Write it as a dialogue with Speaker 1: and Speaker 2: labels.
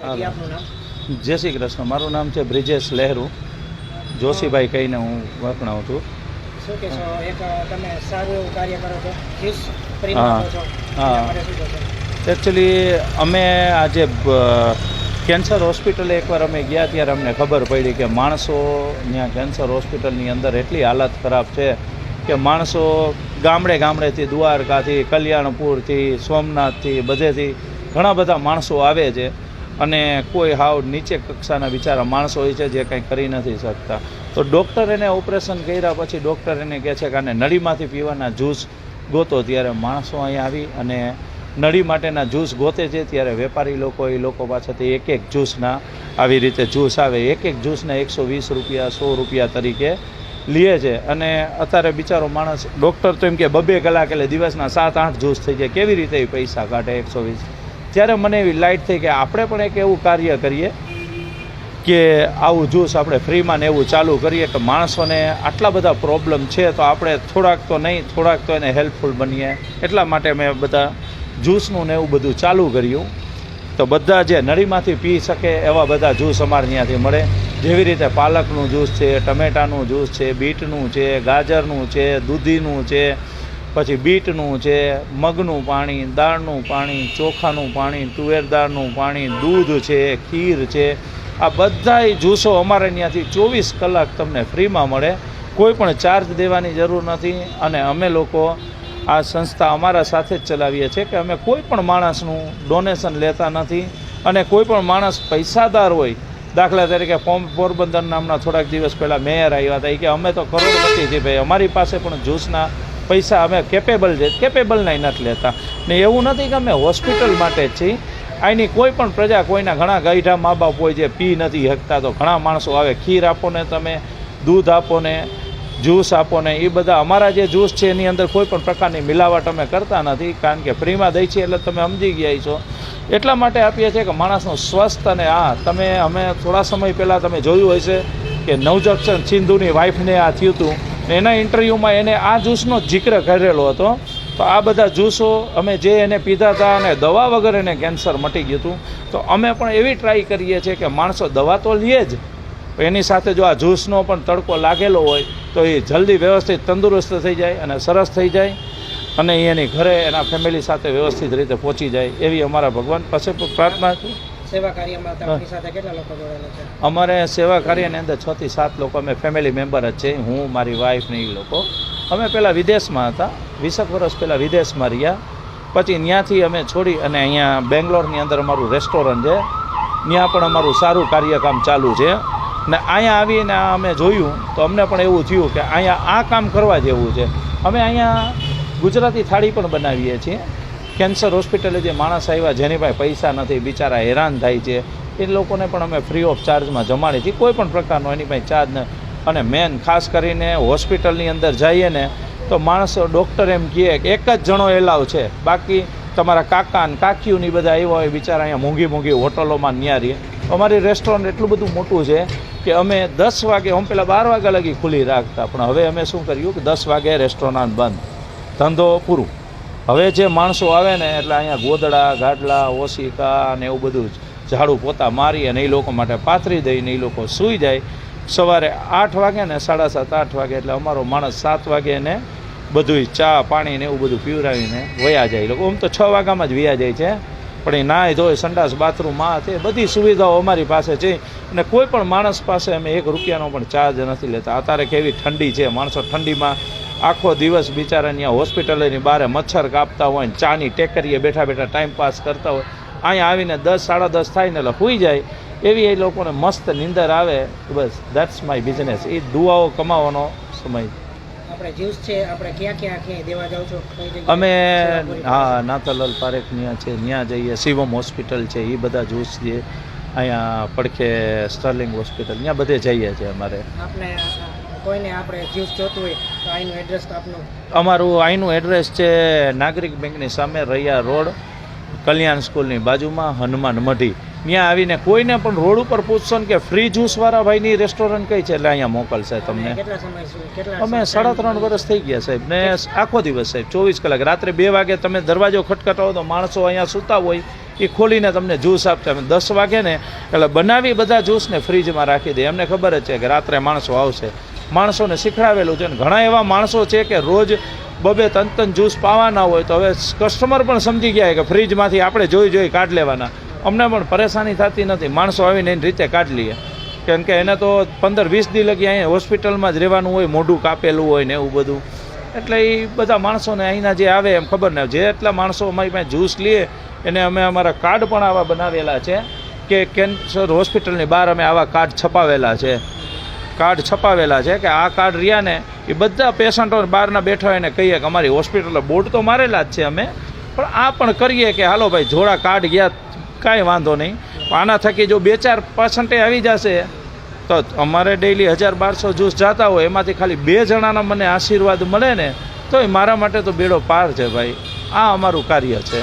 Speaker 1: જય શ્રી કૃષ્ણ. મારું નામ છે બ્રિજેશ લહેરુ, જોશીભાઈ કહીને હું વખણાવું છું.
Speaker 2: શું કહેશો, એક તમે સારું એવું કાર્ય કરો છો, જ્યુસ ફ્રી
Speaker 1: હા.
Speaker 2: આપો છો,
Speaker 1: હા.
Speaker 2: એના માટે શું કહેશો?
Speaker 1: એકચ્યુઅલી અમે આજે કેન્સર હોસ્પિટલે એકવાર અમે ગયા ત્યારે અમને ખબર પડી કે માણસો ત્યાં કેન્સર હોસ્પિટલની અંદર એટલી હાલત ખરાબ છે કે માણસો ગામડેથી, દ્વારકાથી, કલ્યાણપુરથી, સોમનાથથી, બધેથી ઘણા બધા માણસો આવે છે અને કોઈ હાવ નીચે કક્ષાના બિચારા માણસો હોય છે જે કંઈ કરી નથી શકતા. તો ડૉક્ટર એને ઓપરેશન કર્યા પછી ડૉક્ટર એને કહે છે કે આને નળીમાંથી પીવાના જ્યુસ ગોતો. ત્યારે માણસો અહીંયા આવી અને નળી માટેના જ્યુસ ગોતે છે. ત્યારે વેપારી લોકો એ લોકો પાસેથી એક જ્યુસના આવી રીતે જ્યુસ આવે, એક જ્યુસના 120 રૂપિયા, 100 રૂપિયા તરીકે લે છે. અને અત્યારે બિચારો માણસ, ડૉક્ટર તો એમ કે 2 કલાક એટલે દિવસના 7-8 જ્યુસ થઈ જાય, કેવી રીતે એ પૈસા કાઢે 120? ત્યારે મને એવી લાઇટ થઈ કે આપણે પણ એક એવું કાર્ય કરીએ કે આવું જ્યુસ આપણે ફ્રીમાં ને એવું ચાલુ કરીએ કે માણસોને આટલા બધા પ્રોબ્લેમ છે તો આપણે થોડાક તો એને હેલ્પફુલ બનીએ. એટલા માટે મેં બધા જ્યુસનું ને એવું બધું ચાલુ કર્યું. તો બધા જે નળીમાંથી પી શકે એવા બધા જ્યુસ અમારે ત્યાંથી મળે. જેવી રીતે પાલકનું જ્યુસ છે, ટમેટાનું જ્યુસ છે, બીટનું છે, ગાજરનું છે, દૂધીનું છે, પછી બીટનું છે, મગનું પાણી, દાળનું પાણી, ચોખાનું પાણી, તુવેર દાળનું પાણી, દૂધ છે, ખીર છે, આ બધાય જ્યુસો અમારે ત્યાંથી 24 કલાક તમને ફ્રીમાં મળે. કોઈ પણ ચાર્જ દેવાની જરૂર નથી. અને અમે લોકો આ સંસ્થા અમારા સાથે જ ચલાવીએ છીએ કે અમે કોઈ પણ માણસનું ડોનેશન લેતા નથી. અને કોઈ પણ માણસ પૈસાદાર હોય, દાખલા તરીકે પોરબંદર નામના થોડાક દિવસ પહેલાં મેયર આવ્યા હતા, એ કે અમે તો કરોડપતિ છીએ ભાઈ, અમારી પાસે પણ જ્યુસના પૈસા અમે કેપેબલના નથી લેતા. ને એવું નથી કે અમે હોસ્પિટલ માટે જ છીએ. અહીંની કોઈ પણ પ્રજા, કોઈના ઘણા ગઈઢા મા બાપ હોય જે પી નથી શકતા, તો ઘણા માણસો આવે, ખીર આપો ને, તમે દૂધ આપો ને, જ્યુસ આપો ને. એ બધા અમારા જે જ્યુસ છે એની અંદર કોઈ પણ પ્રકારની મિલાવટ અમે કરતા નથી, કારણ કે ફ્રીમાં દઈ છીએ એટલે તમે સમજી ગયા છો. એટલા માટે આપીએ છીએ કે માણસનું સ્વસ્થ. અને અમે થોડા સમય પહેલાં તમે જોયું હશે કે નવજોત સિંધુની વાઈફને આ થયું હતું, એના ઇન્ટરવ્યૂમાં એને આ જ્યુસનો જિક્ર કરેલો હતો. તો આ બધા જ્યુસો અમે જે એને પીધા હતા અને દવા વગર એને કેન્સર મટી ગયું હતું. તો અમે પણ એવી ટ્રાય કરીએ છીએ કે માણસો દવા તો લે જ, એની સાથે જો આ જ્યુસનો પણ તડકો લાગેલો હોય તો એ જલ્દી વ્યવસ્થિત તંદુરસ્ત થઈ જાય અને સરસ થઈ જાય અને એની ઘરે એના ફેમિલી સાથે વ્યવસ્થિત રીતે પહોંચી જાય, એવી અમારા ભગવાન પાસે પ્રાર્થના છે.
Speaker 2: સેવા કાર્યમાં તમારી સાથે કેટલા લોકો જોડાયેલા છે?
Speaker 1: અમારે સેવા કાર્યની અંદર 6 થી 7 લોકો અમે ફેમિલી મેમ્બર જ છે. હું, મારી વાઈફ ને એ લોકો. અમે પહેલાં વિદેશમાં હતા, 20 વર્ષ પહેલાં વિદેશમાં રહ્યા. પછી ત્યાંથી અમે છોડી અને અહીંયા બેંગ્લોરની અંદર અમારું રેસ્ટોરન્ટ છે, ત્યાં પણ અમારું સારું કાર્યકામ ચાલુ છે. ને અહીંયા આવીને અમે જોયું તો અમને પણ એવું થયું કે અહીંયા આ કામ કરવા જેવું છે. અમે અહીંયા ગુજરાતી થાળી પણ બનાવીએ છીએ. કેન્સર હોસ્પિટલે જે માણસ આવ્યા જેની પાસે પૈસા નથી, બિચારા હેરાન થાય છે, એ લોકોને પણ અમે ફ્રી ઓફ ચાર્જમાં જમાડીએ છીએ. કોઈ પણ પ્રકારનો એની પાસે ચાર્જ ન. અને મેન ખાસ કરીને હોસ્પિટલની અંદર જઈએ ને તો માણસો, ડૉક્ટર એમ કહે કે એક જ જણો એલાવ છે, બાકી તમારા કાકા ને કાકીઓની બધા આવ્યા હોય બિચારા અહીંયા મોંઘી હોટલોમાં ન્યા રહીએ. અમારી રેસ્ટોરન્ટ એટલું બધું મોટું છે કે અમે 10 વાગે, અમે પહેલાં 12 વાગ્યા લગી ખુલ્લી રાખતા, પણ હવે અમે શું કર્યું કે 10 વાગે રેસ્ટોરન્ટ બંધ, ધંધો પૂરું. હવે જે માણસો આવે ને એટલે અહીંયા ગોદડા, ગાડલા, ઓશિકા ને એવું બધું ઝાડુ પોતા મારી અને એ લોકો માટે પાથરી દઈને એ લોકો સૂઈ જાય. સવારે 8 વાગે ને 7:30-8 વાગે એટલે અમારો માણસ 7 વાગે એને બધું ચા પાણી ને એવું બધું પીવડાવીને વયા જાય. લોકો આમ તો 6 વાગ્યામાં જ વયા જાય છે, પણ એ નાય ધોય, સંડાસ, બાથરૂમ, આ તે બધી સુવિધાઓ અમારી પાસે છે. અને કોઈ પણ માણસ પાસે અમે 1 રૂપિયાનો પણ ચાર્જ નથી લેતા. અત્યારે કેવી ઠંડી છે, માણસો ઠંડીમાં આખો દિવસ બિચારા ત્યાં હોસ્પિટલની બહાર મચ્છર કાપતા હોય ને ચાની ટેકરીએ બેઠા ટાઈમ પાસ કરતા હોય. અહીંયા આવીને 10-10:30 થાય ને એટલે સૂઈ જાય. એવી એ લોકોને મસ્ત નીંદર આવે. બસ ધેટ્સ માય બિઝનેસ. એ દુઆઓ કમાવાનો સમય.
Speaker 2: આપણે જ્યુસ છે, આપણે ક્યાં દેવા જાવ છો?
Speaker 1: અમે નાથાલાલ પારેખ ત્યાં છે, ત્યાં જઈએ. શિવમ હોસ્પિટલ છે, એ બધા જ્યુસ છે. અહીંયા પડખે સ્ટર્લિંગ હોસ્પિટલ, ત્યાં બધે જઈએ છીએ. અમારે
Speaker 2: કોઈને આપણે જ્યુસ જોતું હોય તો અહીંનું એડ્રેસ આપનું?
Speaker 1: અમારું અહીંનું એડ્રેસ છે નાગરિક બેંકની સામે, રૈયા રોડ, કલ્યાણ સ્કૂલની બાજુમાં, હનુમાન મઢી. ત્યાં આવીને કોઈને પણ રોડ ઉપર પૂછશો ને કે ફ્રી જ્યુસવાળા ભાઈની રેસ્ટોરન્ટ કઈ છે એટલે અહીંયા મોકલશે તમને. અમે 3.5 વર્ષ થઈ ગયા સાહેબ, ને આખો દિવસ સાહેબ 24 કલાક. રાત્રે 2 વાગે તમે દરવાજો ખટખટાવો તો માણસો અહીંયા સૂતા હોય એ ખોલીને તમને જ્યુસ આપશે. અમે 10 વાગે ને એટલે બનાવી બધા જ્યુસને ફ્રીજમાં રાખી દે. એમને ખબર જ છે કે રાત્રે માણસો આવશે. માણસોને શીખડાવેલું છે ને ઘણા એવા માણસો છે કે રોજ 2-3 જ્યુસ પાવાના હોય તો હવે કસ્ટમર પણ સમજી ગયા કે ફ્રીજમાંથી આપણે જોઈ કાઢી લેવાના. અમને પણ પરેશાની થતી નથી. માણસો આવીને એની રીતે કાઢી લઈએ. કેમ કે એને તો 15-20 દી લગી અહીંયા હોસ્પિટલમાં જ રહેવાનું હોય, મોઢું કાપેલું હોય ને એવું બધું. એટલે એ બધા માણસોને અહીંના જે આવે એમ ખબર ને જેટલા માણસો અમારી પાસે જ્યુસ લઈએ એને અમે અમારા કાર્ડ પણ આવા બનાવેલા છે કે કેન્સર હોસ્પિટલની બહાર અમે આવા કાર્ડ છપાવેલા છે. કે આ કાર્ડ રહ્યા ને એ બધા પેશન્ટો બહારના બેઠા હોય ને કહીએ કે અમારી હોસ્પિટલ બોર્ડ તો મારેલા જ છે અમે, પણ આ પણ કરીએ કે હાલો ભાઈ જોડા કાર્ડ ગયા કાંઈ વાંધો નહીં. આના થકી જો 2-4% આવી જશે તો અમારે ડેઈલી 1000-1200 જ્યુસ જતા હોય એમાંથી ખાલી 2 જણાના મને આશીર્વાદ મળે ને તો એ મારા માટે તો બેડો પાર છે ભાઈ. આ અમારું કાર્ય છે.